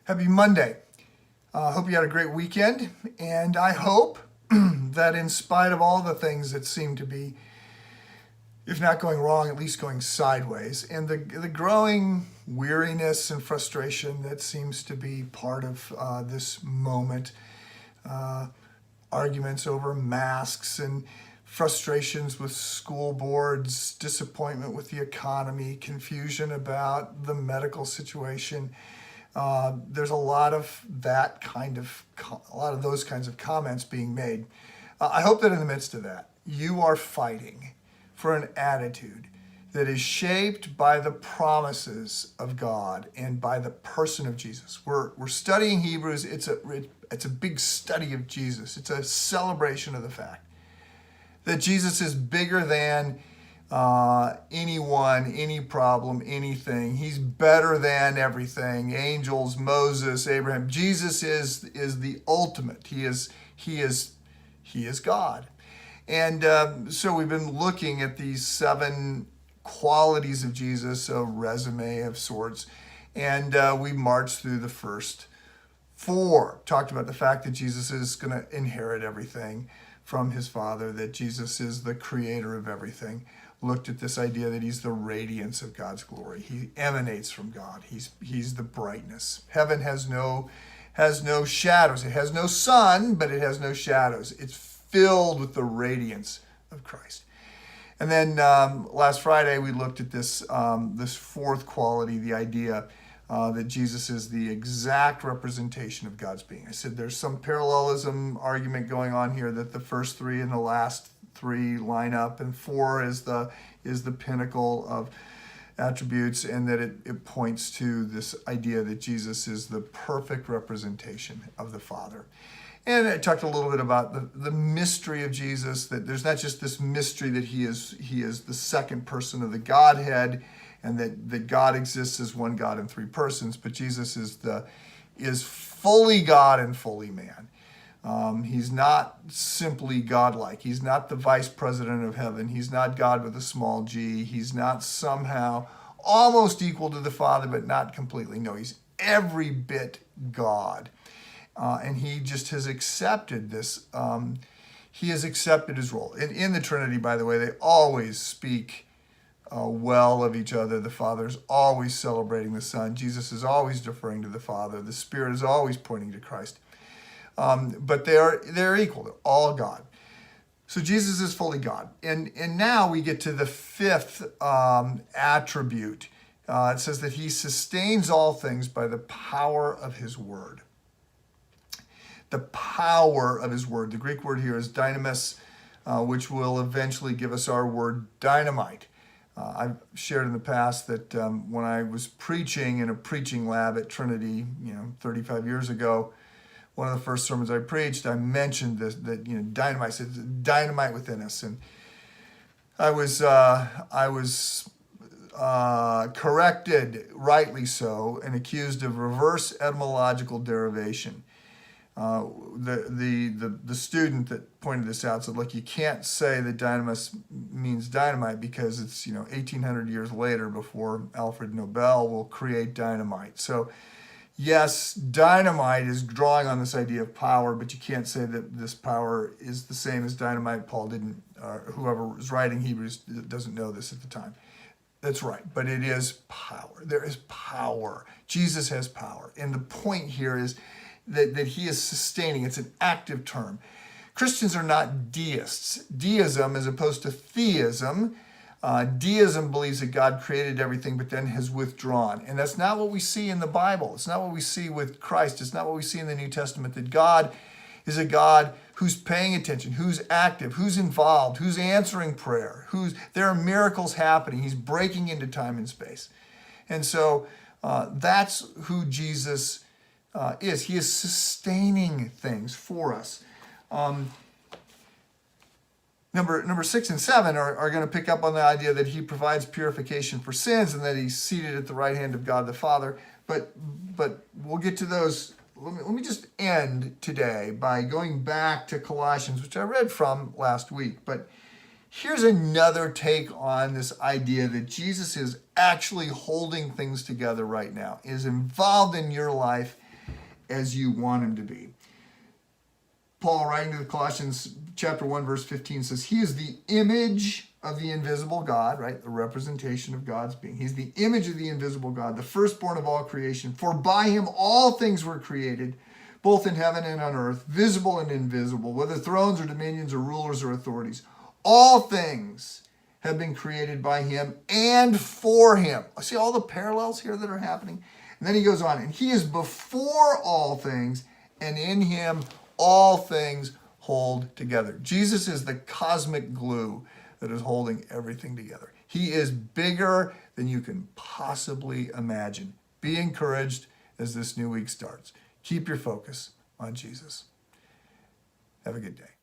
Happy Monday. Hope you had a great weekend, and I hope that in spite of all the things that seem to be, if not going wrong, at least going sideways, and the growing weariness and frustration that seems to be part of this moment, arguments over masks and frustrations with school boards, disappointment with the economy, confusion about the medical situation. There's a lot of those kinds of comments being made. I hope that in the midst of that, you are fighting for an attitude that is shaped by the promises of God and by the person of Jesus. We're studying Hebrews. It's a big study of Jesus. It's a celebration of the fact that Jesus is bigger than anyone, any problem, anything. He's better than everything. Angels, Moses, Abraham. Jesus is the ultimate. He is God. And so we've been looking at these 7 qualities of Jesus, a resume of sorts, and we marched through the first 4. Talked about the fact that Jesus is going to inherit everything from his Father, that Jesus is the creator of everything. Looked at this idea that he's the radiance of God's glory. He emanates from God. He's the brightness. Heaven has no shadows. It has no sun, but it has no shadows. It's filled with the radiance of Christ. And then last Friday we looked at this 4th quality, the idea that Jesus is the exact representation of God's being. I said there's some parallelism argument going on here that the first 3 and the last 3 line up, and 4 is the pinnacle of attributes, and that it points to this idea that Jesus is the perfect representation of the Father. And I talked a little bit about the mystery of Jesus, that there's not just this mystery that he is the second person of the Godhead, and that God exists as one God in 3 persons, but Jesus is fully God and fully man. He's not simply godlike. He's not the vice president of heaven. He's not God with a small g. He's not somehow almost equal to the Father, but not completely. No, he's every bit God. And he just has accepted this. He has accepted his role. In the Trinity, by the way, they always speak well of each other. The Father is always celebrating the Son. Jesus is always deferring to the Father. The Spirit is always pointing to Christ. But they're equal. They're all God. So Jesus is fully God. And now we get to the 5th attribute. It says that he sustains all things by the power of his word. The power of his word. The Greek word here is dynamis, which will eventually give us our word dynamite. I've shared in the past that when I was preaching in a preaching lab at Trinity, 35 years ago, one of the first sermons I preached, I mentioned that dynamite. I said dynamite within us, and I was corrected, rightly so, and accused of reverse etymological derivation. The student that pointed this out said, look, you can't say that dynamis means dynamite because it's 1800 years later before Alfred Nobel will create dynamite. So yes, dynamite is drawing on this idea of power, but you can't say that this power is the same as dynamite. Paul didn't, whoever was writing Hebrews doesn't know this at the time. That's right, but it is power. There is power. Jesus has power. And the point here is that he is sustaining. It's an active term. Christians are not deists. Deism, as opposed to theism, deism believes that God created everything but then has withdrawn. And that's not what we see in the Bible. It's not what we see with Christ. It's not what we see in the New Testament, that God is a God who's paying attention, who's active, who's involved, who's answering prayer, there are miracles happening. He's breaking into time and space. And so that's who Jesus is. He is sustaining things for us. Number 6 and 7 are going to pick up on the idea that he provides purification for sins and that he's seated at the right hand of God the Father. But we'll get to those. Let me just end today by going back to Colossians, which I read from last week. But here's another take on this idea that Jesus is actually holding things together right now, is involved in your life, as you want him to be. Paul, writing to the Colossians, chapter 1, verse 15, says, he is the image of the invisible God, right? The representation of God's being. He's the image of the invisible God, the firstborn of all creation. For by him all things were created, both in heaven and on earth, visible and invisible, whether thrones or dominions or rulers or authorities. All things have been created by him and for him. See all the parallels here that are happening? And then he goes on, and he is before all things, and in him all things hold together. Jesus is the cosmic glue that is holding everything together. He is bigger than you can possibly imagine. Be encouraged as this new week starts. Keep your focus on Jesus. Have a good day.